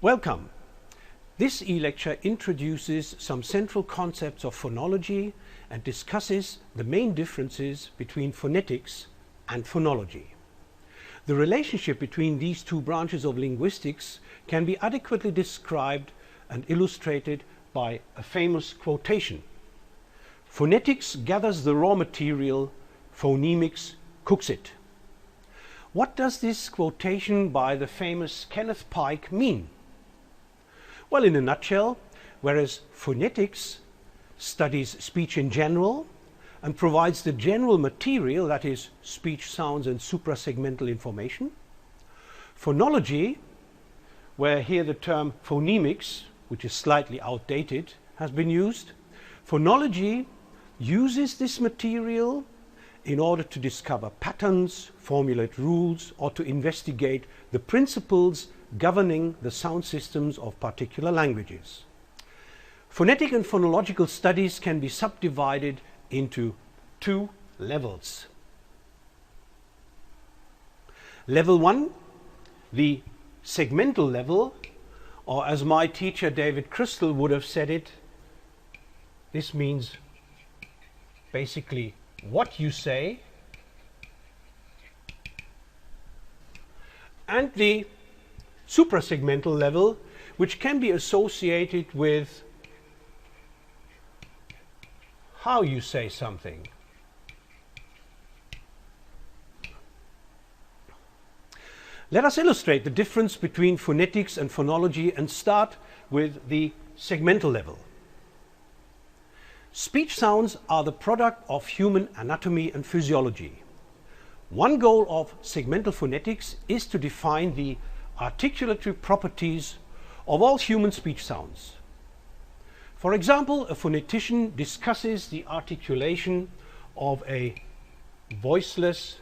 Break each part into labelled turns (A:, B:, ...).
A: Welcome. This e-lecture introduces some central concepts of phonology and discusses the main differences between phonetics and phonology. The relationship between these two branches of linguistics can be adequately described and illustrated by a famous quotation. Phonetics gathers the raw material, phonemics cooks it. What does this quotation by the famous Kenneth Pike mean? Well, in a nutshell, whereas phonetics studies speech in general and provides the general material, that is, speech sounds and suprasegmental information, phonology, where here the term phonemics, which is slightly outdated, has been used, phonology uses this material in order to discover patterns, formulate rules, or to investigate the principles governing the sound systems of particular languages. Phonetic and phonological studies can be subdivided into two levels. Level 1, the segmental level, or as my teacher David Crystal would have said it, this means basically what you say, and the suprasegmental level, which can be associated with how you say something. Let us illustrate the difference between phonetics and phonology and start with the segmental level. Speech sounds are the product of human anatomy and physiology. One goal of segmental phonetics is to define the articulatory properties of all human speech sounds. For example, a phonetician discusses the articulation of a voiceless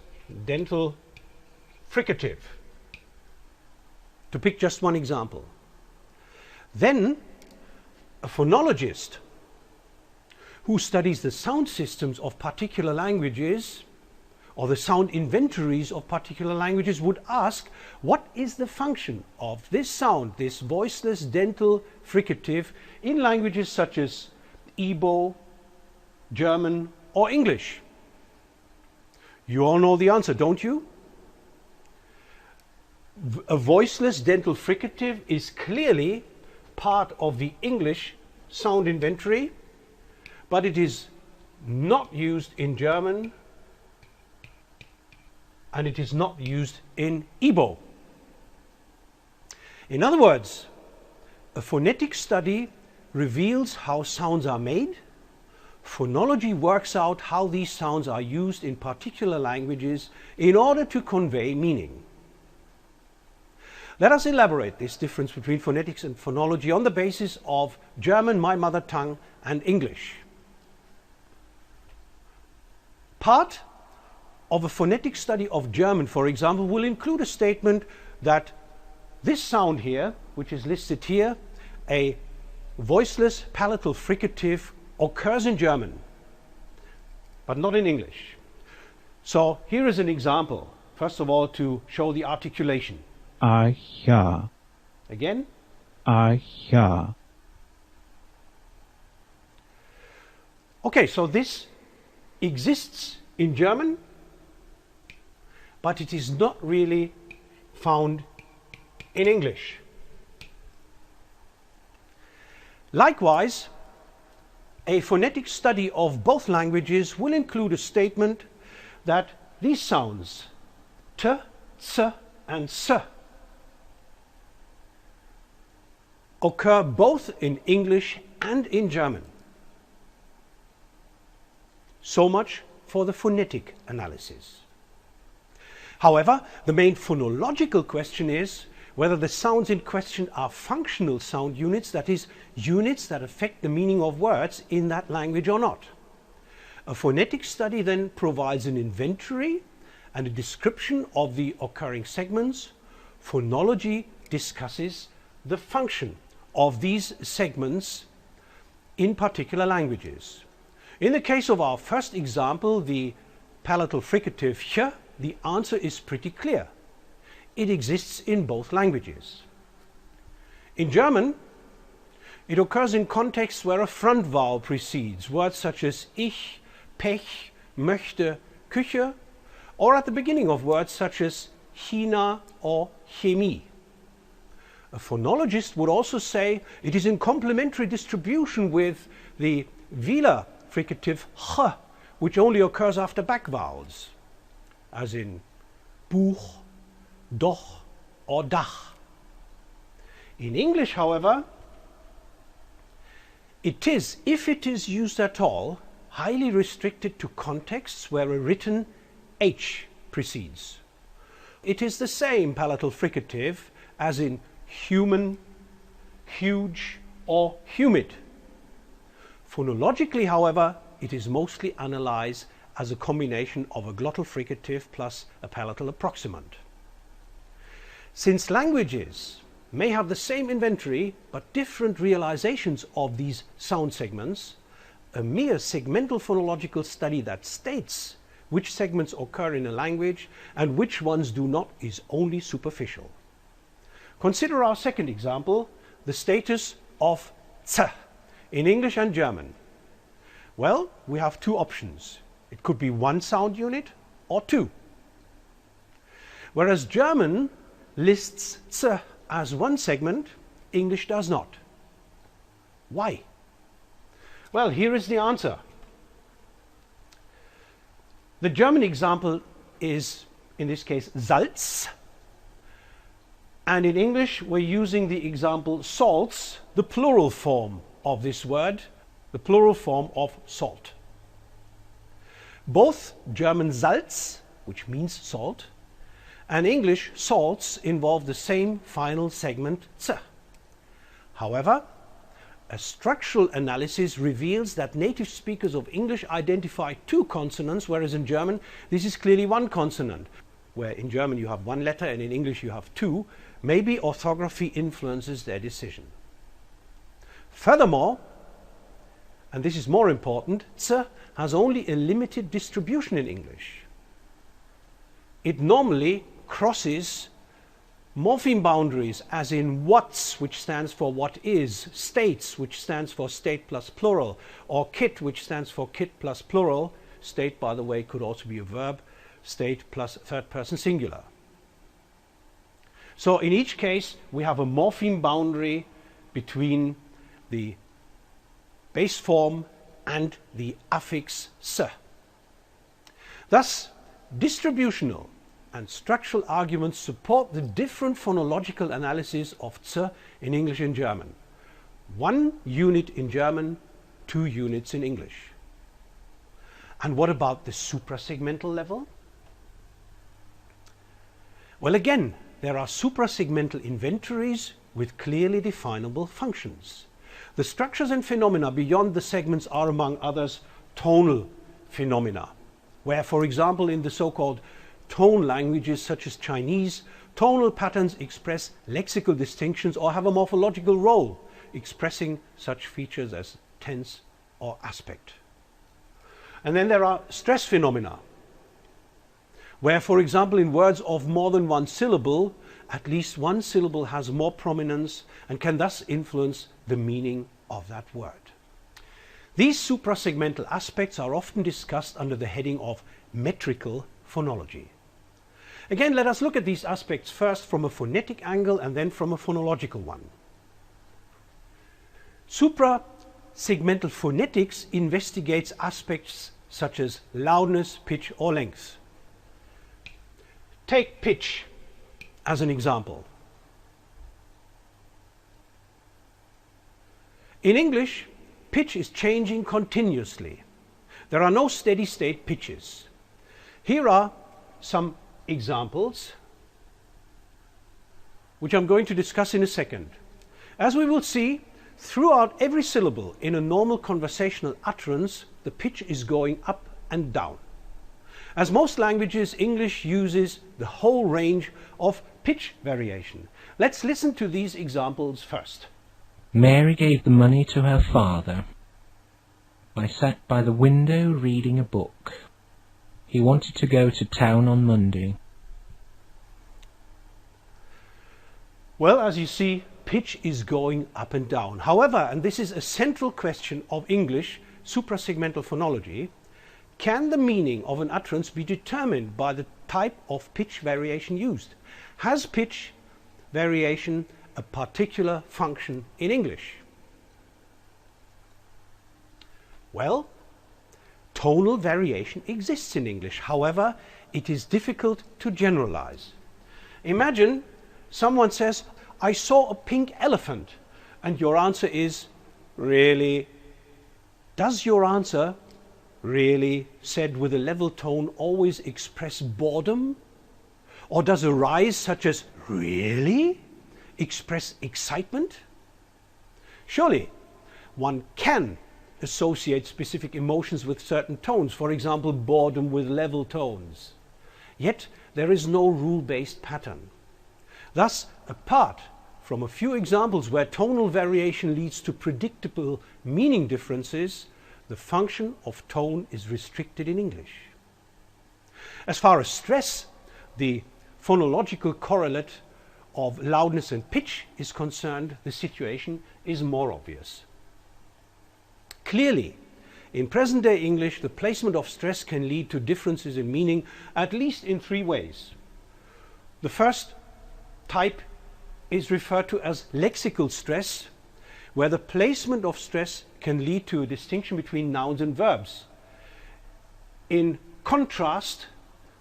A: dental fricative, to pick just one example. Then a phonologist who studies the sound systems of particular languages or the sound inventories of particular languages would ask, what is the function of this sound, this voiceless dental fricative, in languages such as Igbo, German, or English? You all know the answer, don't you? A voiceless dental fricative is clearly part of the English sound inventory, but it is not used in German, and it is not used in Igbo. In other words, a phonetic study reveals how sounds are made. Phonology works out how these sounds are used in particular languages in order to convey meaning. Let us elaborate this difference between phonetics and phonology on the basis of German, my mother tongue, and English. Part of a phonetic study of German, for example, will include a statement that this sound here, which is listed here, a voiceless palatal fricative, occurs in German, but not in English. So here is an example, first of all, to show the articulation.
B: Ja.
A: Again.
B: Ja.
A: Okay, so this exists in German, but it is not really found in English. Likewise, a phonetic study of both languages will include a statement that these sounds, t, ts, and s, occur both in English and in German. So much for the phonetic analysis. However, the main phonological question is whether the sounds in question are functional sound units, that is, units that affect the meaning of words in that language or not. A phonetic study then provides an inventory and a description of the occurring segments. Phonology discusses the function of these segments in particular languages. In the case of our first example, the palatal fricative ch, the answer is pretty clear. It exists in both languages. In German, it occurs in contexts where a front vowel precedes words such as ich, Pech, möchte, Küche, or at the beginning of words such as China or Chemie. A phonologist would also say it is in complementary distribution with the velar fricative ch, which only occurs after back vowels, as in Buch, Doch or Dach. In English, however, it is, if it is used at all, highly restricted to contexts where a written H precedes. It is the same palatal fricative as in human, huge or humid. Phonologically, however, it is mostly analyzed as a combination of a glottal fricative plus a palatal approximant. Since languages may have the same inventory but different realizations of these sound segments, a mere segmental phonological study that states which segments occur in a language and which ones do not is only superficial. Consider our second example, the status of z in English and German. Well, we have two options. It could be one sound unit or two. Whereas German lists z as one segment, English does not. Why? Well, here is the answer. The German example is, in this case, Salz. And in English, we're using the example salts, the plural form of this word, the plural form of salt. Both German Salz, which means salt, and English salts involve the same final segment z. However, a structural analysis reveals that native speakers of English identify two consonants, whereas in German this is clearly one consonant. Where in German you have one letter and in English you have two, maybe orthography influences their decision. Furthermore, and this is more important, z has only a limited distribution in English. It normally crosses morpheme boundaries, as in what's, which stands for what is, states, which stands for state plus plural, or kit, which stands for kit plus plural. State, by the way, could also be a verb, state plus third person singular. So in each case, we have a morpheme boundary between the base form and the affix s. Thus, distributional and structural arguments support the different phonological analysis of z in English and German. One unit in German, two units in English. And what about the suprasegmental level? Well, again, there are suprasegmental inventories with clearly definable functions. The structures and phenomena beyond the segments are, among others, tonal phenomena, where, for example, in the so-called tone languages such as Chinese, tonal patterns express lexical distinctions or have a morphological role, expressing such features as tense or aspect. And then there are stress phenomena, where, for example, in words of more than one syllable, at least one syllable has more prominence and can thus influence the meaning of that word. These suprasegmental aspects are often discussed under the heading of metrical phonology. Again, let us look at these aspects first from a phonetic angle and then from a phonological one. Suprasegmental phonetics investigates aspects such as loudness, pitch, or length. Take pitch as an example. In English, pitch is changing continuously. There are no steady state pitches. Here are some examples which I'm going to discuss in a second. As we will see, throughout every syllable in a normal conversational utterance, the pitch is going up and down. As most languages, English uses the whole range of pitch variation. Let's listen to these examples first.
C: Mary gave the money to her father. I sat by the window reading a book. He wanted to go to town on Monday.
A: Well, as you see, pitch is going up and down. However, and this is a central question of English suprasegmental phonology, can the meaning of an utterance be determined by the type of pitch variation used? Has pitch variation a particular function in English? Well, tonal variation exists in English. However, it is difficult to generalize. Imagine someone says, "I saw a pink elephant," and your answer is, "Really?" Does your answer, "Really," said with a level tone, always express boredom? Or does a rise such as "Really?" express excitement? Surely one can associate specific emotions with certain tones, for example, boredom with level tones. Yet there is no rule-based pattern. Thus, apart from a few examples where tonal variation leads to predictable meaning differences, the function of tone is restricted in English. As far as stress, the phonological correlate of loudness and pitch is concerned, the situation is more obvious. Clearly, in present-day English, the placement of stress can lead to differences in meaning, at least in three ways. The first type is referred to as lexical stress, where the placement of stress can lead to a distinction between nouns and verbs. In contrast,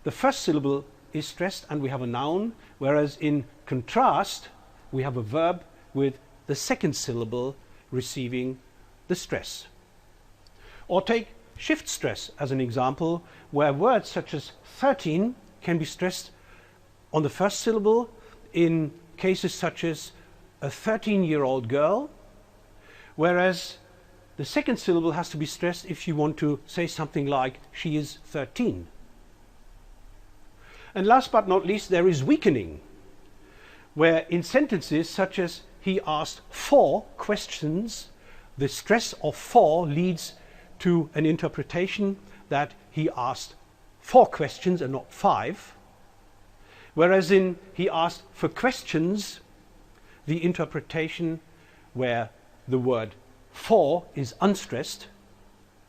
A: the first syllable is stressed and we have a noun, whereas in contrast, we have a verb with the second syllable receiving the stress. Or take shift stress as an example, where words such as 13 can be stressed on the first syllable in cases such as a 13-year-old girl, whereas the second syllable has to be stressed if you want to say something like "she is 13. And last but not least, there is weakening, where in sentences such as "he asked 4 questions," the stress of 4 leads to an interpretation that he asked 4 questions and not 5. Whereas in "he asked for questions," the interpretation where the word "for" is unstressed,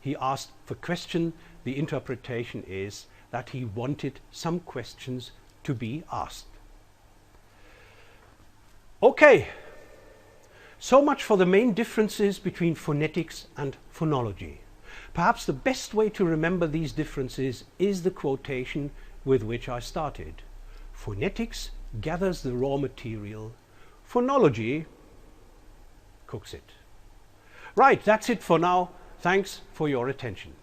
A: he asked for question, the interpretation is that he wanted some questions to be asked. Okay, so much for the main differences between phonetics and phonology. Perhaps the best way to remember these differences is the quotation with which I started. Phonetics gathers the raw material, phonology cooks it. Right, that's it for now. Thanks for your attention.